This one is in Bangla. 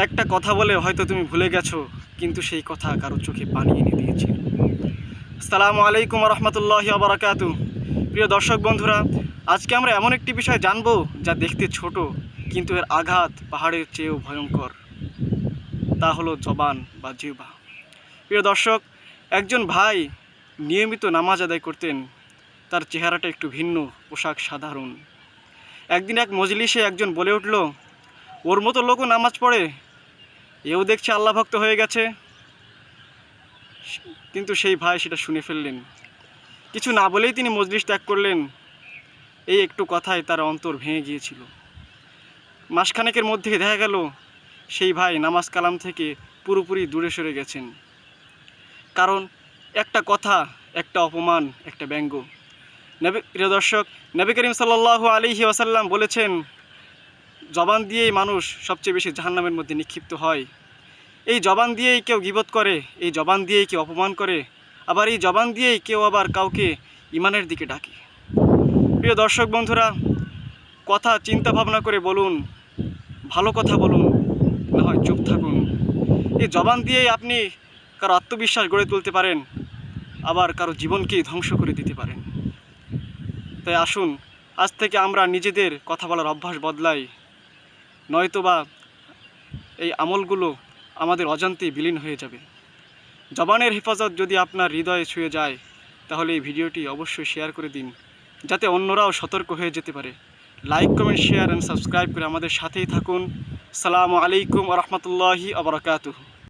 একটা কথা বলে হয়তো তুমি ভুলে গেছো, কিন্তু সেই কথা কারো চোখে পানি এনে দিয়েছে। আসসালামু আলাইকুম রহমতুল্লাহি বারাকাতু। প্রিয় দর্শক বন্ধুরা, আজকে আমরা এমন একটি বিষয় জানবো যা দেখতে ছোট, কিন্তু এর আঘাত পাহাড়ের চেয়েও ভয়ঙ্কর। তা হলো জবান বা জিহ্বা। প্রিয় দর্শক, একজন ভাই নিয়মিত নামাজ আদায় করতেন। তার চেহারাটা একটু ভিন্ন, পোশাক সাধারণ। একদিন এক মজলিসে একজন বলে উঠল, ওর মতো লোকও নামাজ পড়ে, এও দেখছে আল্লাহ ভক্ত হয়ে গেছে। কিন্তু সেই ভাই সেটা শুনে ফেললেন। কিছু না বলেই তিনি মজলিস ত্যাগ করলেন। এই একটু কথায় তার অন্তর ভেঙে গিয়েছিল। মাসখানেকের মধ্যে দেখা গেল সেই ভাই নামাজ কালাম থেকে পুরোপুরি দূরে সরে গেছেন। কারণ একটা কথা, একটা অপমান, একটা ব্যঙ্গ। প্রিয় দর্শক, নবী করিম সাল্লাল্লাহু আলাইহি ওয়াসাল্লাম বলেছেন, জবান দিয়েই মানুষ সবচেয়ে বেশি জাহান্নামের মধ্যে নিক্ষিপ্ত হয়। এই জবান দিয়েই কেউ গীবত করে, এই জবান দিয়েই কেউ অপমান করে, আবার এই জবান দিয়েই কেউ আবার কাউকে ইমানের দিকে ডাকে। প্রিয় দর্শক বন্ধুরা, কথা চিন্তা ভাবনা করে বলুন, ভালো কথা বলুন, না হয় চুপ থাকুন। এই জবান দিয়েই আপনি কারো আত্মবিশ্বাস গড়ে তুলতে পারেন, আবার কারো জীবনকেই ধ্বংস করে দিতে পারেন। তাই আসুন, আজ থেকে আমরা নিজেদের কথা বলার অভ্যাস বদলাই, নয়তোবা এই আমলগুলো আমাদের অজান্তেই বিলীন হয়ে যাবে। জবানের হেফাজত যদি আপনার হৃদয়ে ছুঁয়ে যায়, তাহলে এই ভিডিওটি অবশ্যই শেয়ার করে দিন, যাতে অন্যরাও সতর্ক হয়ে যেতে পারে। Like, comment, share and subscribe করে আমাদের সাথেই থাকুন। আসসালামু আলাইকুম ওয়া রাহমাতুল্লাহি ওয়া বারাকাতুহু।